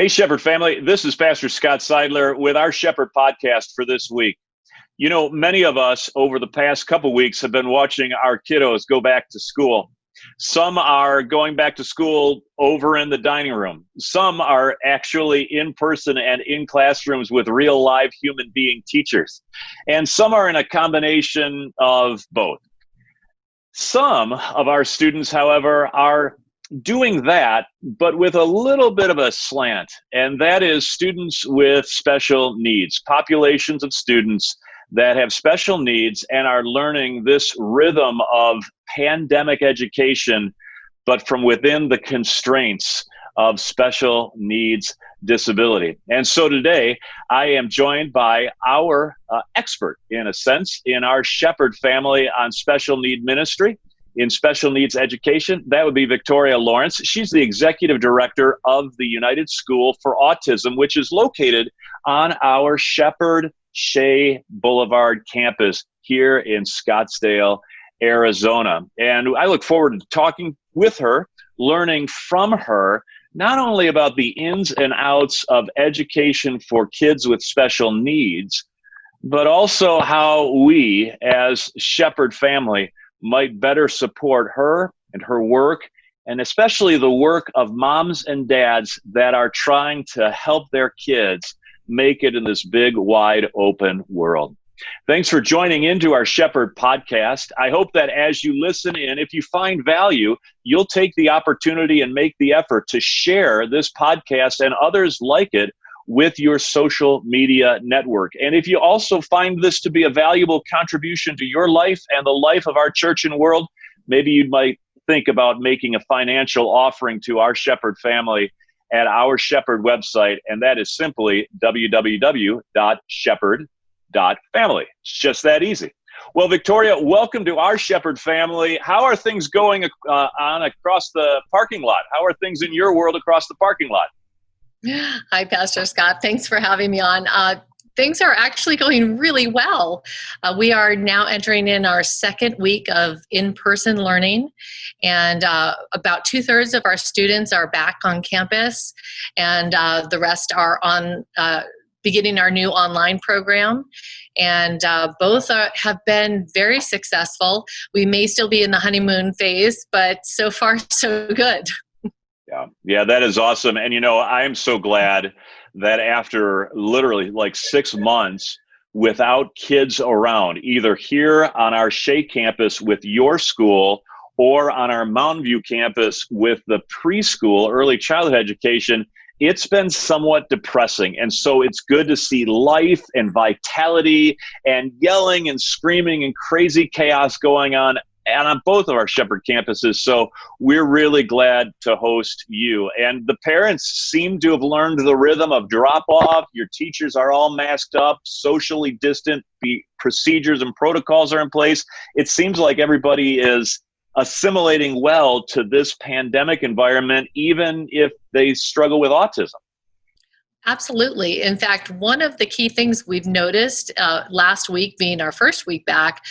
Hey, Shepherd family. This is Pastor Scott Seidler with our Shepherd podcast for this week. You know, many of us over the past couple weeks have been watching our kiddos go back to school. Some are going back to school over in the dining room. Some are actually in person and in classrooms with real live human being teachers. And some are in a combination of both. Some of our students, however, are doing that, but with a little bit of a slant, and that is students with special needs, populations of students that have special needs and are learning this rhythm of pandemic education, but from within the constraints of special needs disability. And so today, I am joined by our expert, in a sense, in our Shepherd family on special need ministry, in special needs education. That would be Victoria Lawerence. She's the executive director of the United School for Autism, which is located on our Shepherd Shea Boulevard campus here in Scottsdale, Arizona. And I look forward to talking with her, learning from her, not only about the ins and outs of education for kids with special needs, but also how we as Shepherd family might better support her and her work, and especially the work of moms and dads that are trying to help their kids make it in this big, wide open world. Thanks for joining into our Shepherd podcast. I hope that as you listen in, if you find value, you'll take the opportunity and make the effort to share this podcast and others like it with your social media network. And if you also find this to be a valuable contribution to your life and the life of our church and world, maybe you might think about making a financial offering to our Shepherd family at our Shepherd website, and that is simply www.shepherd.family. It's just that easy. Well, Victoria, welcome to our Shepherd family. How are things going on across the parking lot? How are things in your world across the parking lot? Hi, Pastor Scott. Thanks for having me on. Things are actually going really well. We are now entering in our second week of in-person learning, and about 2/3 of our students are back on campus, and the rest are on beginning our new online program. And both have been very successful. We may still be in the honeymoon phase, but so far, so good. Yeah, that is awesome. And, you know, I am so glad that after literally like 6 months without kids around, either here on our Shea campus with your school or on our Mountain View campus with the preschool, early childhood education, it's been somewhat depressing. And so it's good to see life and vitality and yelling and screaming and crazy chaos going on and on both of our Shepherd campuses. So we're really glad to host you. And the parents seem to have learned the rhythm of drop-off. Your teachers are all masked up, socially distant, procedures and protocols are in place. It seems like everybody is assimilating well to this pandemic environment, even if they struggle with autism. Absolutely. In fact, one of the key things we've noticed last week being our first week back,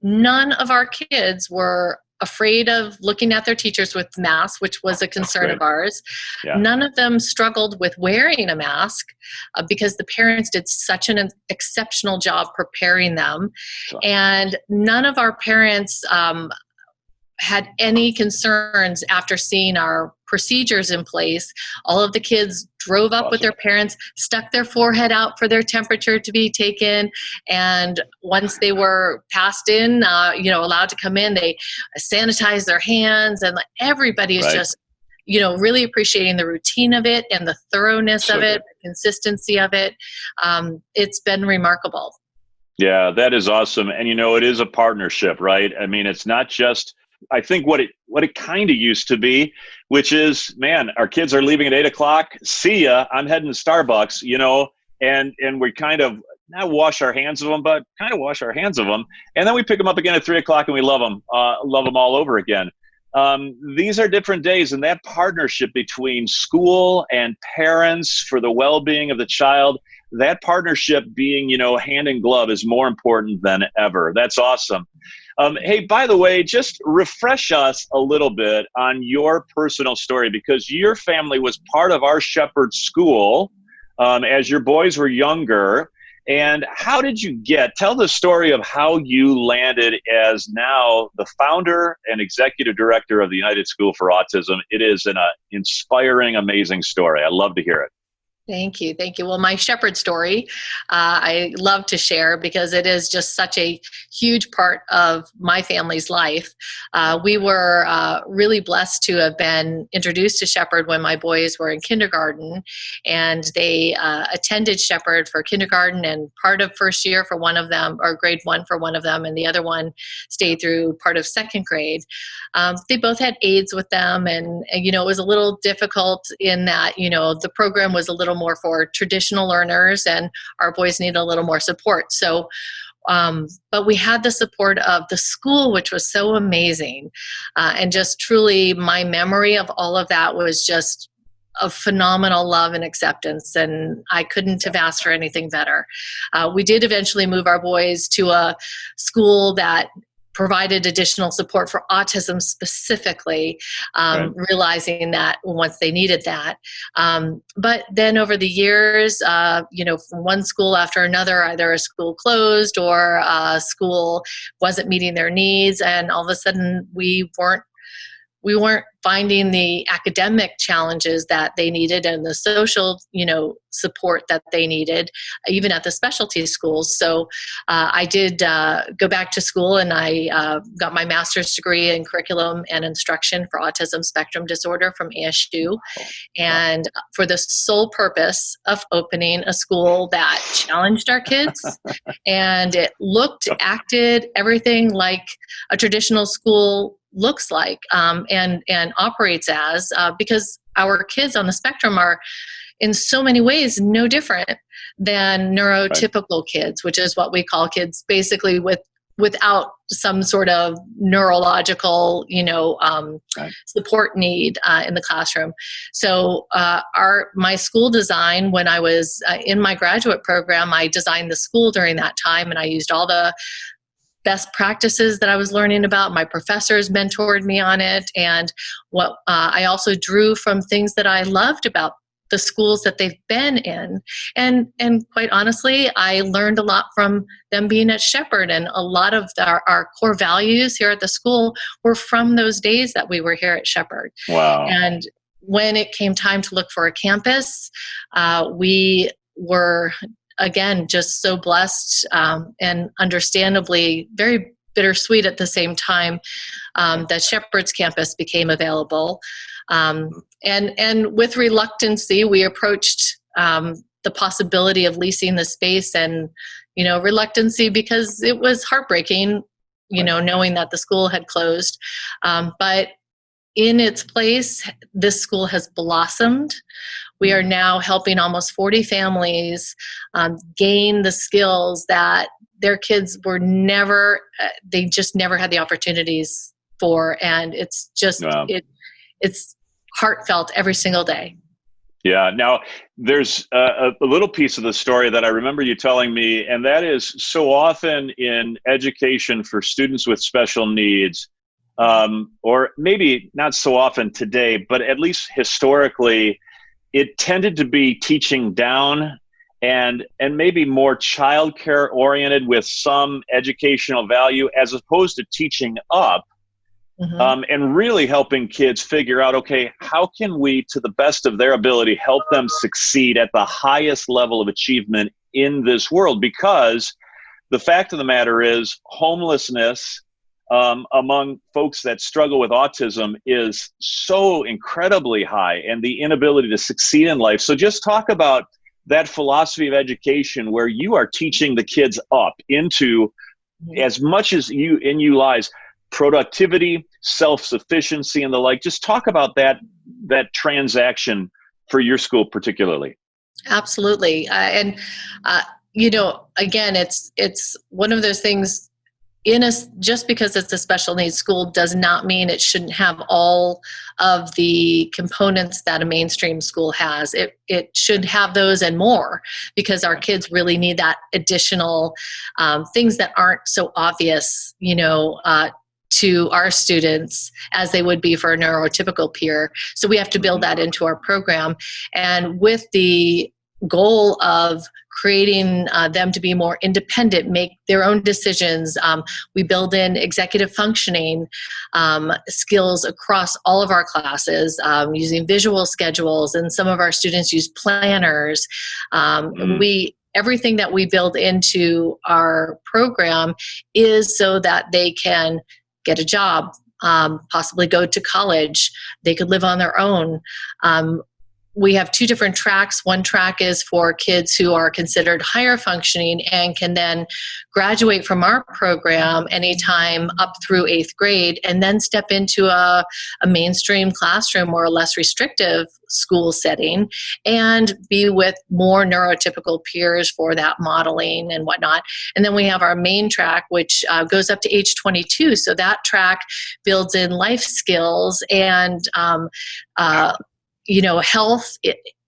none of our kids were afraid of looking at their teachers with masks, which was a concern of ours. Yeah. None of them struggled with wearing a mask because the parents did such an exceptional job preparing them. Sure. And none of our parents had any concerns after seeing our procedures in place. All of the kids drove up with their parents, stuck their forehead out for their temperature to be taken, and once they were passed in, allowed to come in, they sanitized their hands, and everybody is just, really appreciating the routine of it and the thoroughness of it, the consistency of it. It's been remarkable. Yeah, that is awesome. And, it is a partnership, right? I mean, it's not just, I think what it kind of used to be, which is, man, our kids are leaving at 8:00. See ya. I'm heading to Starbucks, and we kind of not wash our hands of them, but kind of wash our hands of them. And then we pick them up again at 3:00 and we love them all over again. These are different days, and that partnership between school and parents for the well-being of the child, that partnership being, hand in glove is more important than ever. That's awesome. Hey, by the way, just refresh us a little bit on your personal story, because your family was part of our Shepherd School as your boys were younger. And how did you tell the story of how you landed as now the founder and executive director of the United School for Autism. It is an inspiring, amazing story. I'd love to hear it. Thank you. Thank you. Well, my Shepherd story, I love to share because it is just such a huge part of my family's life. We were really blessed to have been introduced to Shepherd when my boys were in kindergarten, and they attended Shepherd for kindergarten and part of first year for one of them, or grade 1 for one of them, and the other one stayed through part of second grade. They both had aides with them, and it was a little difficult in that, the program was a little more for traditional learners and our boys need a little more support. So, but we had the support of the school, which was so amazing. And just truly my memory of all of that was just a phenomenal love and acceptance, and I couldn't have asked for anything better. We did eventually move our boys to a school that provided additional support for autism specifically, realizing that once they needed that. But then over the years, from one school after another, either a school closed or a school wasn't meeting their needs, and all of a sudden we weren't finding the academic challenges that they needed and the social, support that they needed, even at the specialty schools. So I did go back to school, and I got my master's degree in curriculum and instruction for autism spectrum disorder from ASU, and for the sole purpose of opening a school that challenged our kids, and it looked, acted, everything like a traditional school looks like and operates as, because our kids on the spectrum are in so many ways no different than neurotypical kids, which is what we call kids basically without some sort of neurological, support need in the classroom. So my school design, when I was in my graduate program, I designed the school during that time, and I used all the best practices that I was learning about. My professors mentored me on it, and what I also drew from things that I loved about the schools that they've been in. And quite honestly, I learned a lot from them being at Shepherd, and a lot of our core values here at the school were from those days that we were here at Shepherd. Wow. And when it came time to look for a campus, we were again, just so blessed and understandably very bittersweet at the same time that Shepherd's campus became available. And with reluctancy, we approached the possibility of leasing the space, and, reluctancy because it was heartbreaking, knowing that the school had closed. But in its place, this school has blossomed. We are now helping almost 40 families gain the skills that their kids were they just never had the opportunities for. And it's just, it's heartfelt every single day. Yeah. Now, there's a little piece of the story that I remember you telling me, and that is so often in education for students with special needs, or maybe not so often today, but at least historically, it tended to be teaching down and maybe more childcare oriented with some educational value, as opposed to teaching up, and really helping kids figure out, okay, how can we, to the best of their ability, help them succeed at the highest level of achievement in this world? Because the fact of the matter is, homelessness among folks that struggle with autism is so incredibly high, and the inability to succeed in life. So just talk about that philosophy of education where you are teaching the kids up into, as much as in you lies productivity, self-sufficiency, and the like. Just talk about that transaction for your school particularly. Absolutely. Again, it's one of those things. just because it's a special needs school does not mean it shouldn't have all of the components that a mainstream school has. It should have those and more, because our kids really need that additional things that aren't so obvious, to our students as they would be for a neurotypical peer. So we have to build that into our program. And with the goal of creating them to be more independent, make their own decisions. We build in executive functioning skills across all of our classes, using visual schedules, and some of our students use planners. Everything that we build into our program is so that they can get a job, possibly go to college. They could live on their own. We have two different tracks. One track is for kids who are considered higher functioning and can then graduate from our program anytime up through 8th grade, and then step into a mainstream classroom or a less restrictive school setting and be with more neurotypical peers for that modeling and whatnot. And then we have our main track, which goes up to age 22. So that track builds in life skills and health,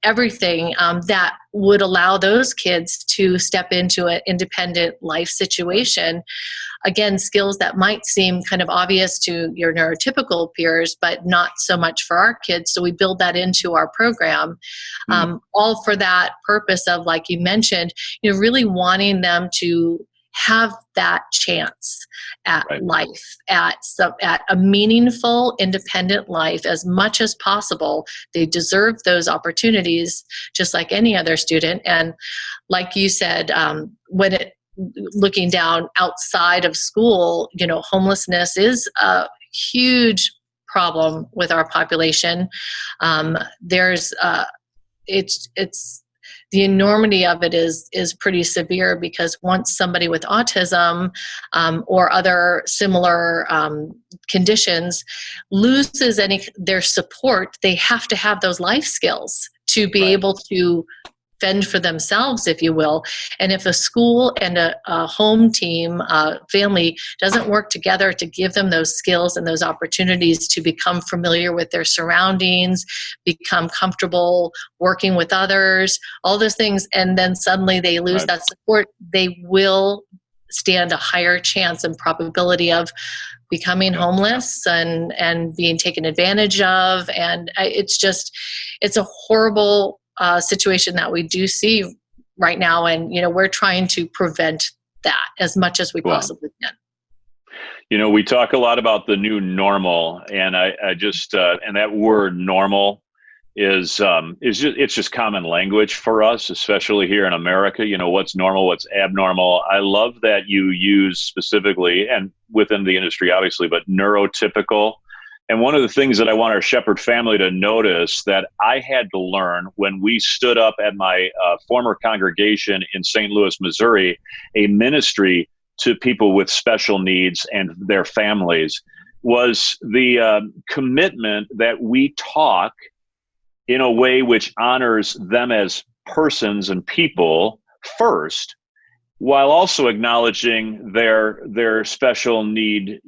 everything that would allow those kids to step into an independent life situation. Again, skills that might seem kind of obvious to your neurotypical peers, but not so much for our kids. So we build that into our program, all for that purpose of, like you mentioned, really wanting them to have that chance at life, at a meaningful, independent life as much as possible. They deserve those opportunities just like any other student. And like you said, looking down outside of school, homelessness is a huge problem with our population. The enormity of it is pretty severe, because once somebody with autism or other similar conditions loses their support, they have to have those life skills to be able to fend for themselves, if you will. And if a school and a home team, family doesn't work together to give them those skills and those opportunities to become familiar with their surroundings, become comfortable working with others, all those things, and then suddenly they lose that support, they will stand a higher chance and probability of becoming homeless and being taken advantage of. And it's a horrible situation that we do see right now, and we're trying to prevent that as much as we possibly can. We talk a lot about the new normal, and I just and that word normal is just common language for us, especially here in America. What's normal, what's abnormal. I love that you use specifically, and within the industry obviously, but neurotypical. And one of the things that I want our Shepherd family to notice that I had to learn when we stood up at my former congregation in St. Louis, Missouri, a ministry to people with special needs and their families, was the commitment that we talk in a way which honors them as persons and people first, while also acknowledging their special need,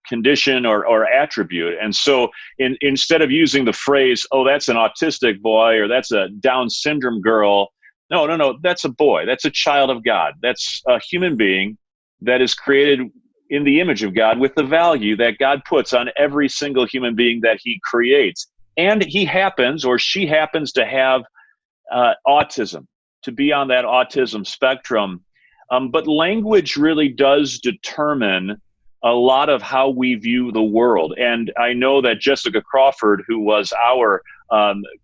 condition or attribute. And so instead of using the phrase, oh, that's an autistic boy or that's a Down syndrome girl, no, that's a boy. That's a child of God. That's a human being that is created in the image of God with the value that God puts on every single human being that he creates. And he happens or she happens to have autism, to be on that autism spectrum. But language really does determine a lot of how we view the world. And I know that Jessica Crawford, who was our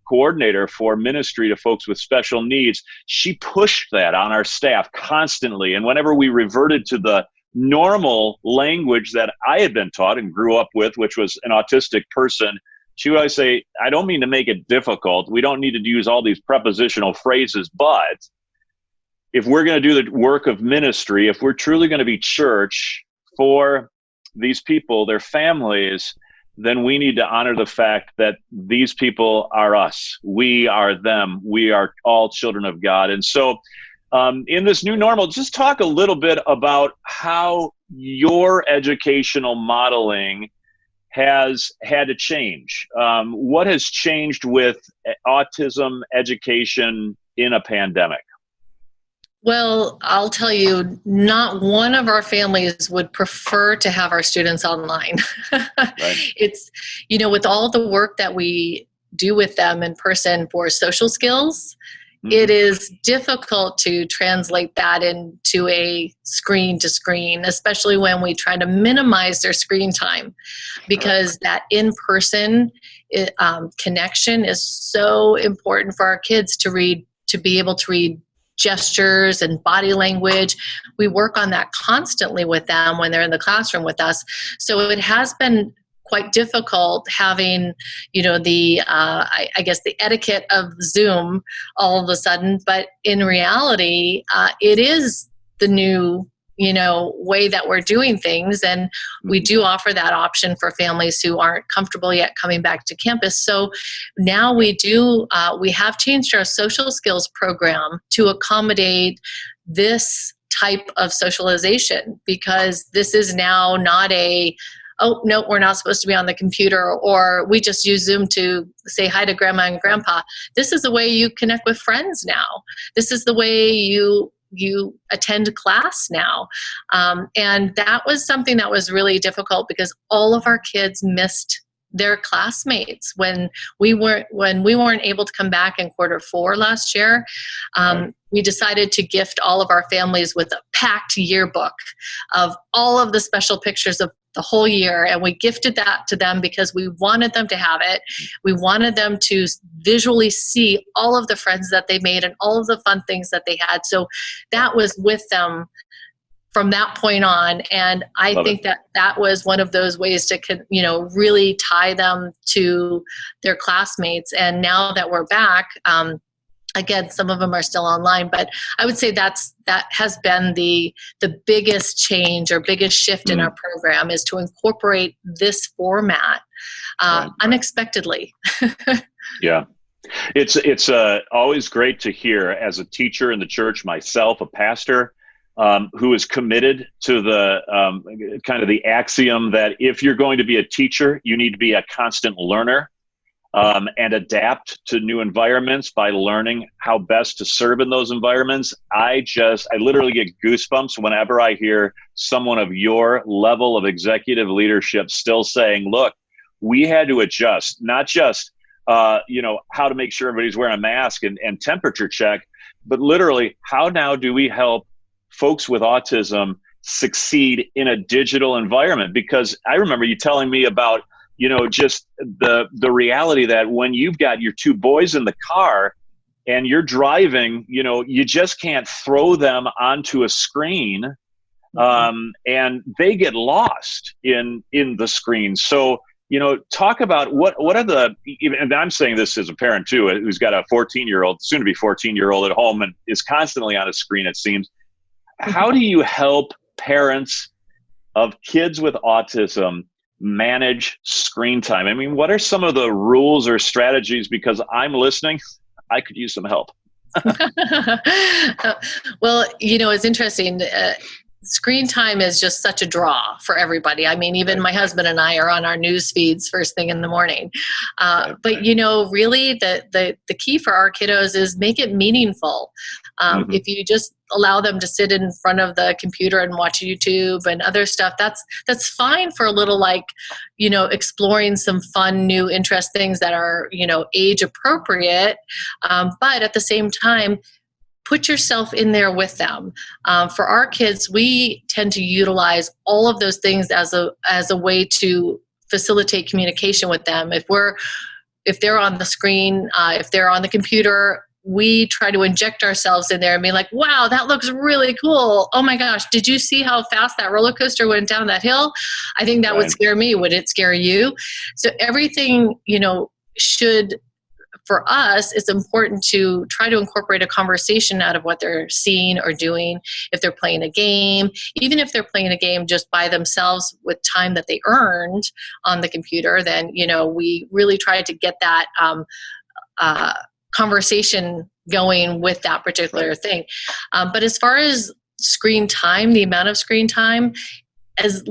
coordinator for ministry to folks with special needs, she pushed that on our staff constantly. And whenever we reverted to the normal language that I had been taught and grew up with, which was an autistic person, she would always say, I don't mean to make it difficult. We don't need to use all these prepositional phrases, but if we're going to do the work of ministry, if we're truly going to be church for these people, their families, then we need to honor the fact that these people are us. We are them. We are all children of God. And so in this new normal, just talk a little bit about how your educational modeling has had to change. What has changed with autism education in a pandemic? Well, I'll tell you, not one of our families would prefer to have our students online. Right. It's, with all the work that we do with them in person for social skills, it is difficult to translate that into a screen to screen, especially when we try to minimize their screen time, because that in-person connection is so important for our kids to be able to read gestures and body language. We work on that constantly with them when they're in the classroom with us. So it has been quite difficult having, I guess the etiquette of Zoom all of a sudden, but in reality, it is the new, way that we're doing things. And we do offer that option for families who aren't comfortable yet coming back to campus. So now we have changed our social skills program to accommodate this type of socialization, because this is now not oh, no, we're not supposed to be on the computer, or we just use Zoom to say hi to grandma and grandpa. This is the way you connect with friends now. This is the way you attend class now. And that was something that was really difficult, because all of our kids missed their classmates when we weren't able to come back in Q4 last year. We decided to gift all of our families with a packed yearbook of all of the special pictures of the whole year, and we gifted that to them because we wanted them to have it. We wanted them to visually see all of the friends that they made and all of the fun things that they had. So that was with them from that point on, and I think that was one of those ways to really tie them to their classmates. And now that we're back, again, some of them are still online, but I would say that has been the biggest change or biggest shift in our program, is to incorporate this format unexpectedly. Yeah. It's always great to hear, as a teacher in the church myself, a pastor, who is committed to the kind of the axiom that if you're going to be a teacher, you need to be a constant learner. And adapt to new environments by learning how best to serve in those environments. I literally get goosebumps whenever I hear someone of your level of executive leadership still saying, look, we had to adjust, not just, how to make sure everybody's wearing a mask and temperature check, but literally, how now do we help folks with autism succeed in a digital environment? Because I remember you telling me about, just the reality that when you've got your two boys in the car and you're driving, you just can't throw them onto a screen, and they get lost in the screen. So, talk about what are and I'm saying this as a parent too, who's got a 14-year-old, soon to be 14-year-old at home and is constantly on a screen, it seems. How do you help parents of kids with autism manage screen time? I mean, what are some of the rules or strategies? Because I'm listening, I could use some help. Well, it's interesting. Screen time is just such a draw for everybody. I mean, even my husband and I are on our news feeds first thing in the morning. But, really the key for our kiddos is make it meaningful. If you just allow them to sit in front of the computer and watch YouTube and other stuff, that's fine for a little, exploring some fun, new interest things that are, age appropriate. But at the same time, put yourself in there with them. For our kids, we tend to utilize all of those things as a way to facilitate communication with them. If they're on the screen, if they're on the computer, we try to inject ourselves in there and be like, wow, that looks really cool. Oh my gosh, did you see how fast that roller coaster went down that hill? I think that would scare me. Would it scare you? So everything, for us, it's important to try to incorporate a conversation out of what they're seeing or doing. If they're playing a game, even if they're playing a game just by themselves with time that they earned on the computer, then, we really try to get that conversation going with that particular thing. But as far as screen time, the amount of screen time, as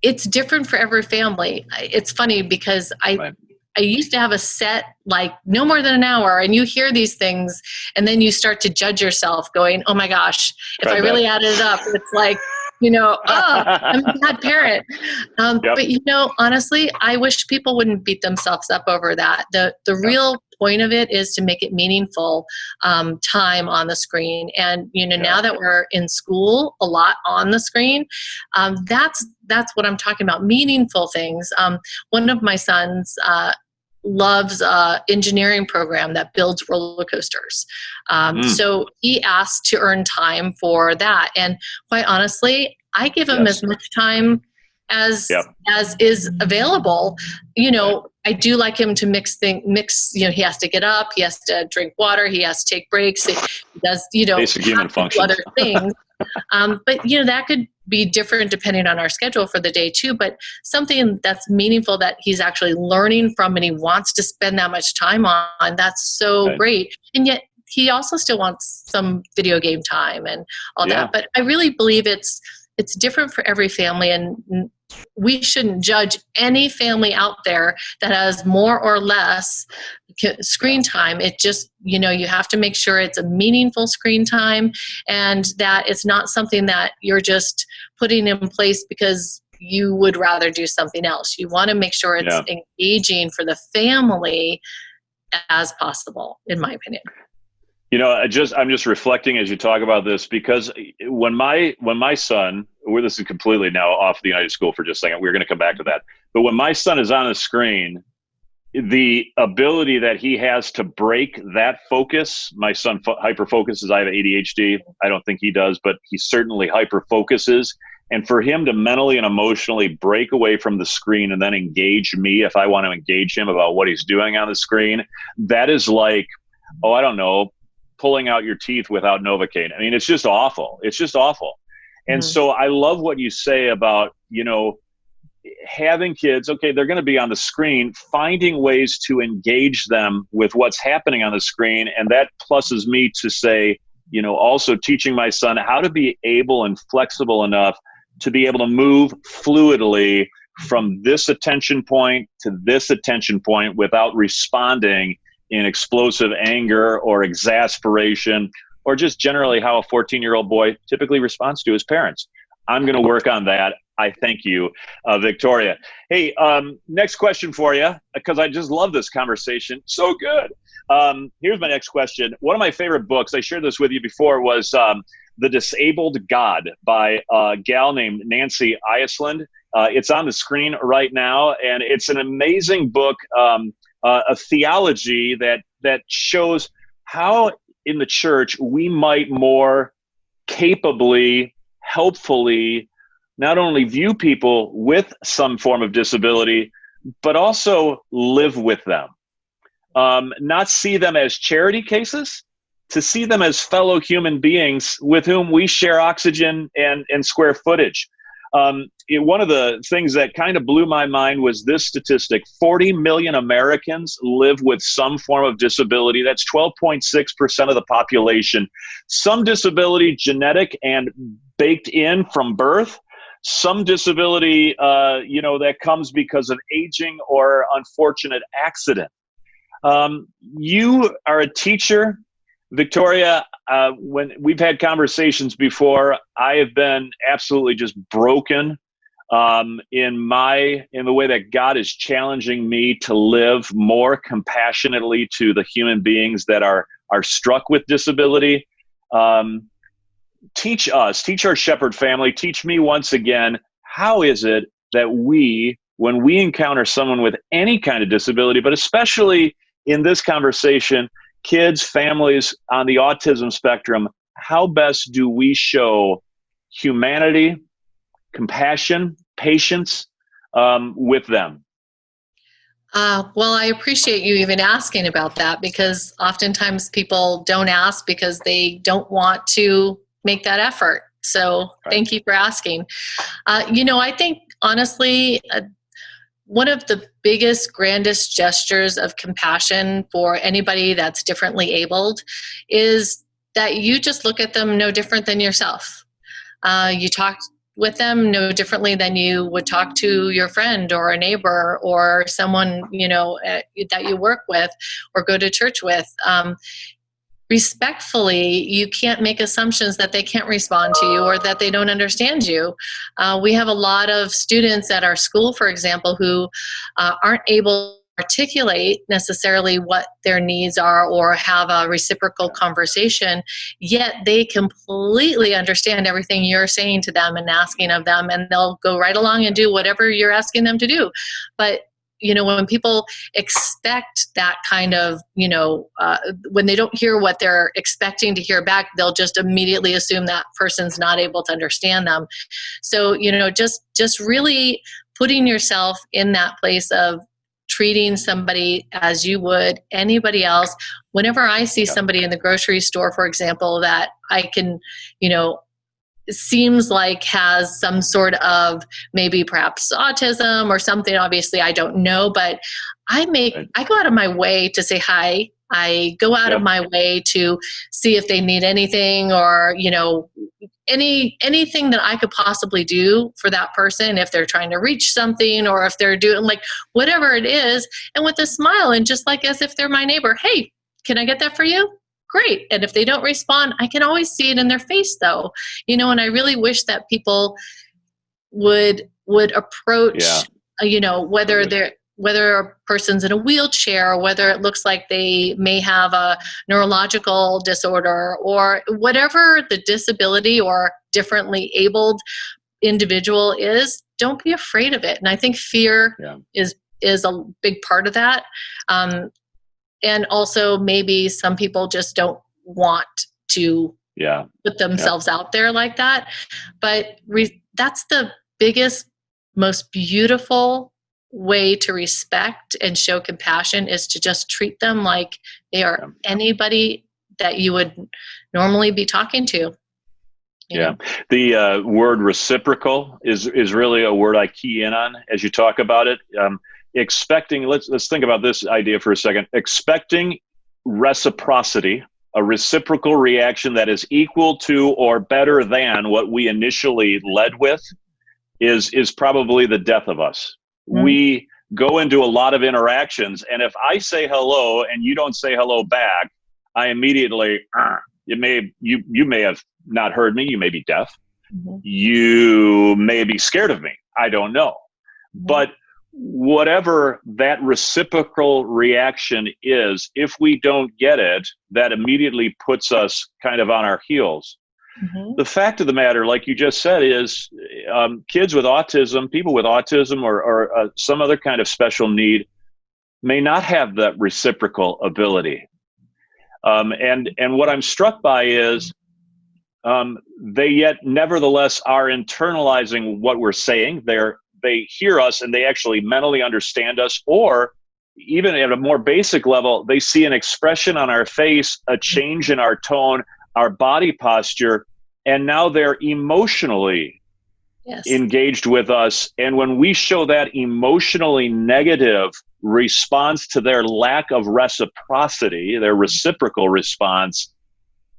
it's different for every family. It's funny because I used to have a set, like no more than an hour, and you hear these things and then you start to judge yourself going, oh my gosh, if I really added it up, it's like, oh, I'm a bad parent. But honestly, I wish people wouldn't beat themselves up over that. The real point of it is to make it meaningful time on the screen. And, now that we're in school a lot on the screen, that's what I'm talking about, meaningful things. One of my sons loves engineering program that builds roller coasters. So he asked to earn time for that. And quite honestly, I give him as much time as is available. I do like him to mix, he has to get up, he has to drink water, he has to take breaks, he does, basic human functions. Other things. But that could be different depending on our schedule for the day too, but something that's meaningful that he's actually learning from and he wants to spend that much time on, that's so great. And yet he also still wants some video game time and all that. But I really believe it's different for every family, and we shouldn't judge any family out there that has more or less screen time. It just, you have to make sure it's a meaningful screen time and that it's not something that you're just putting in place because you would rather do something else. You want to make sure it's engaging for the family as possible, in my opinion. I'm just reflecting as you talk about this, because when my son, this is completely now off the United School for just a second, we're going to come back to that. But when my son is on the screen, the ability that he has to break that focus, my son hyper focuses. I have ADHD. I don't think he does, but he certainly hyper focuses. And for him to mentally and emotionally break away from the screen and then engage me if I want to engage him about what he's doing on the screen, that is like, I don't know, pulling out your teeth without Novocaine. I mean, it's just awful. It's just awful. And so I love what you say about, having kids, okay, they're going to be on the screen, finding ways to engage them with what's happening on the screen. And that pluses me to say, also teaching my son how to be able and flexible enough to be able to move fluidly from this attention point to this attention point without responding in explosive anger or exasperation, or just generally how a 14-year-old boy typically responds to his parents. I'm going to work on that. I thank you, Victoria. Hey, next question for you, because I just love this conversation. So good. Here's my next question. One of my favorite books, I shared this with you before, was The Disabled God by a gal named Nancy Iceland. It's on the screen right now, and it's an amazing book, a theology that shows how in the church we might more capably, helpfully, not only view people with some form of disability, but also live with them. Not see them as charity cases, to see them as fellow human beings with whom we share oxygen and square footage. One of the things that kind of blew my mind was this statistic: 40 million Americans live with some form of disability. That's 12.6% of the population. Some disability genetic and baked in from birth. Some disability, that comes because of aging or unfortunate accident. You are a teacher, Victoria. When we've had conversations before, I have been absolutely just broken in the way that God is challenging me to live more compassionately to the human beings that are struck with disability. Teach us, teach our Shepherd family, teach me once again, how is it that when we encounter someone with any kind of disability, but especially in this conversation, kids, families on the autism spectrum, how best do we show humanity, compassion, patience with them? Well, I appreciate you even asking about that, because oftentimes people don't ask because they don't want to make that effort. So Thank you for asking. I think honestly, one of the biggest, grandest gestures of compassion for anybody that's differently abled is that you just look at them no different than yourself. You talk with them no differently than you would talk to your friend or a neighbor or someone, that you work with or go to church with. Respectfully, you can't make assumptions that they can't respond to you or that they don't understand you. We have a lot of students at our school, for example, who aren't able to articulate necessarily what their needs are or have a reciprocal conversation, yet they completely understand everything you're saying to them and asking of them, and they'll go right along and do whatever you're asking them to do. But when people expect that kind of, when they don't hear what they're expecting to hear back, they'll just immediately assume that person's not able to understand them. So, just really putting yourself in that place of treating somebody as you would anybody else. Whenever I see somebody in the grocery store, for example, that I can, seems like has some sort of maybe perhaps autism or something. Obviously, I don't know, but I go out of my way to say hi. I go out of my way to see if they need anything or, anything that I could possibly do for that person, if they're trying to reach something or if they're doing like whatever it is, and with a smile and just like as if they're my neighbor. Hey, can I get that for you? Great. And if they don't respond, I can always see it in their face though, and I really wish that people would approach, whether a person's in a wheelchair or whether it looks like they may have a neurological disorder or whatever the disability or differently abled individual is, don't be afraid of it. And I think fear is a big part of that. And also maybe some people just don't want to put themselves out there like that. But that's the biggest, most beautiful way to respect and show compassion, is to just treat them like they are anybody that you would normally be talking to. The word reciprocal is really a word I key in on as you talk about it. Expecting, let's think about this idea for a second. Expecting reciprocity, a reciprocal reaction that is equal to or better than what we initially led with, is probably the death of us. Mm-hmm. We go into a lot of interactions, and if I say hello and you don't say hello back, I immediately, you may have not heard me, you may be deaf, you may be scared of me, I don't know. But whatever that reciprocal reaction is, if we don't get it, that immediately puts us kind of on our heels. The fact of the matter, like you just said, is kids with autism, people with autism or some other kind of special need may not have that reciprocal ability. And what I'm struck by is they yet nevertheless are internalizing what we're saying. They hear us and they actually mentally understand us, or even at a more basic level, they see an expression on our face, a change in our tone, our body posture, and now they're emotionally engaged with us. And when we show that emotionally negative response to their lack of reciprocity, their reciprocal response,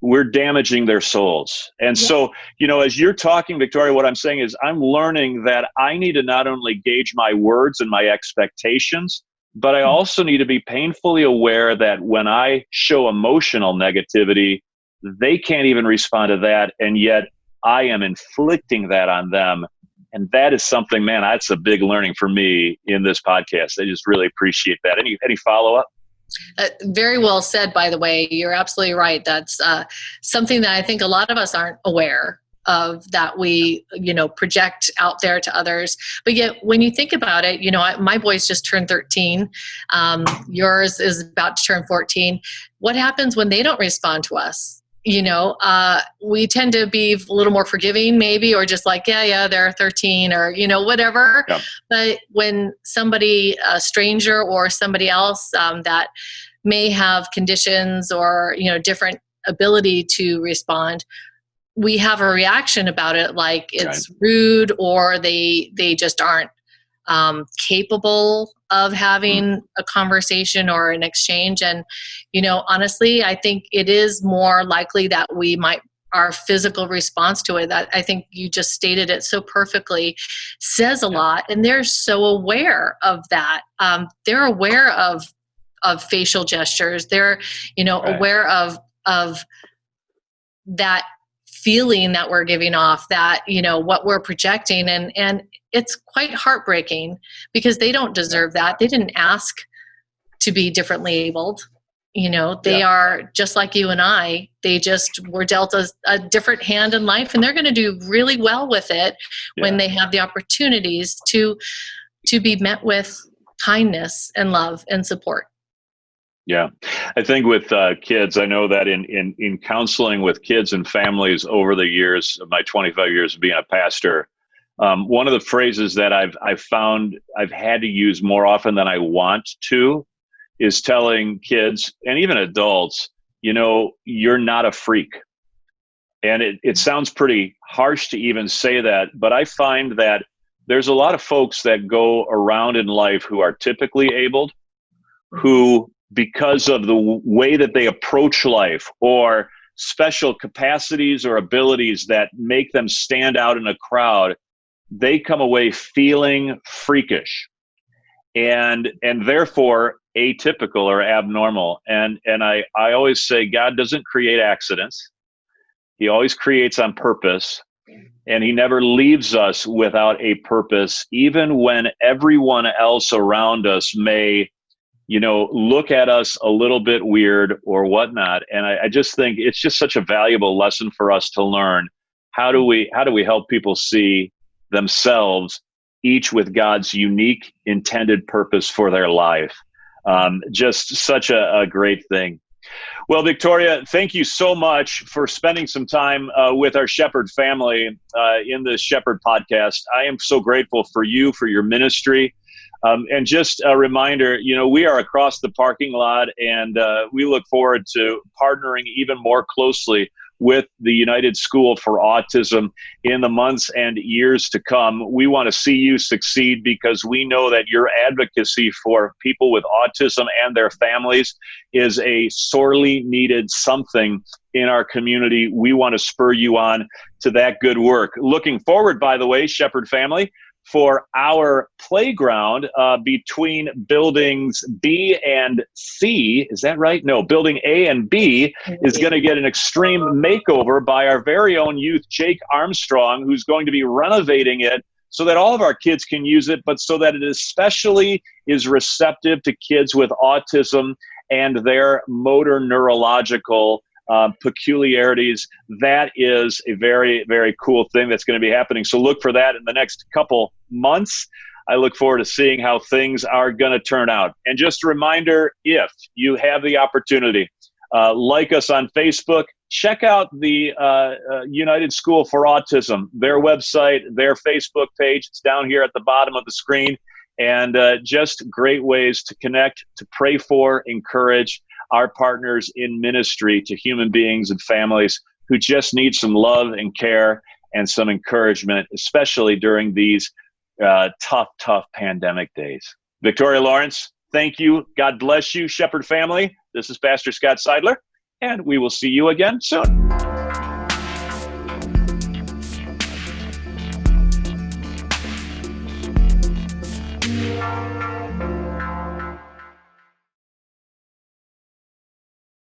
we're damaging their souls. And so, as you're talking, Victoria, what I'm saying is I'm learning that I need to not only gauge my words and my expectations, but I also need to be painfully aware that when I show emotional negativity, they can't even respond to that. And yet I am inflicting that on them. And that is something, man, that's a big learning for me in this podcast. I just really appreciate that. Any follow-up? Very well said, by the way. You're absolutely right. That's something that I think a lot of us aren't aware of, that we, project out there to others. But yet when you think about it, my boys just turned 13. Yours is about to turn 14. What happens when they don't respond to us? We tend to be a little more forgiving maybe, or just like, they're 13 or, whatever. Yeah. But when somebody, a stranger or somebody else that may have conditions or, different ability to respond, we have a reaction about it, like it's rude, or they just aren't capable of having a conversation or an exchange. And, honestly, I think it is more likely that we might our physical response to it. That, I think you just stated it so perfectly, says a lot, and they're so aware of that. They're aware of facial gestures. They're, aware of that feeling that we're giving off, that, what we're projecting, and it's quite heartbreaking because they don't deserve that. They didn't ask to be differently abled. They are just like you and I. They just were dealt a different hand in life, and they're going to do really well with it when they have the opportunities to be met with kindness and love and support. Yeah. I think with kids, I know that in counseling with kids and families over the years of my 25 years of being a pastor, one of the phrases that I've found I've had to use more often than I want to is telling kids and even adults, you're not a freak. And it sounds pretty harsh to even say that, but I find that there's a lot of folks that go around in life who are typically abled, who, because of the way that they approach life or special capacities or abilities that make them stand out in a crowd, they come away feeling freakish and therefore atypical or abnormal. And I always say God doesn't create accidents. He always creates on purpose, and he never leaves us without a purpose, even when everyone else around us may look at us a little bit weird or whatnot. And I just think it's just such a valuable lesson for us to learn. How do we help people see themselves, each with God's unique intended purpose for their life? Just such a great thing. Well, Victoria, thank you so much for spending some time with our Shepherd family in the Shepherd podcast. I am so grateful for you, for your ministry. And just a reminder, we are across the parking lot, and we look forward to partnering even more closely with the United School for Autism in the months and years to come. We want to see you succeed because we know that your advocacy for people with autism and their families is a sorely needed something in our community. We want to spur you on to that good work. Looking forward, by the way, Shepherd family, for our playground between buildings B and C. Is that right? No, building A and B is going to get an extreme makeover by our very own youth, Jake Armstrong, who's going to be renovating it so that all of our kids can use it, but so that it especially is receptive to kids with autism and their motor neurological peculiarities. That is a very, very cool thing that's going to be happening. So look for that in the next couple months. I look forward to seeing how things are going to turn out. And just a reminder, if you have the opportunity, like us on Facebook, check out the United School for Autism, their website, their Facebook page. It's down here at the bottom of the screen. And just great ways to connect, to pray for, encourage our partners in ministry to human beings and families who just need some love and care and some encouragement, especially during these tough pandemic days. Victoria Lawerence, thank you. God bless you, Shepherd family. This is Pastor Scott Seidler, and we will see you again soon.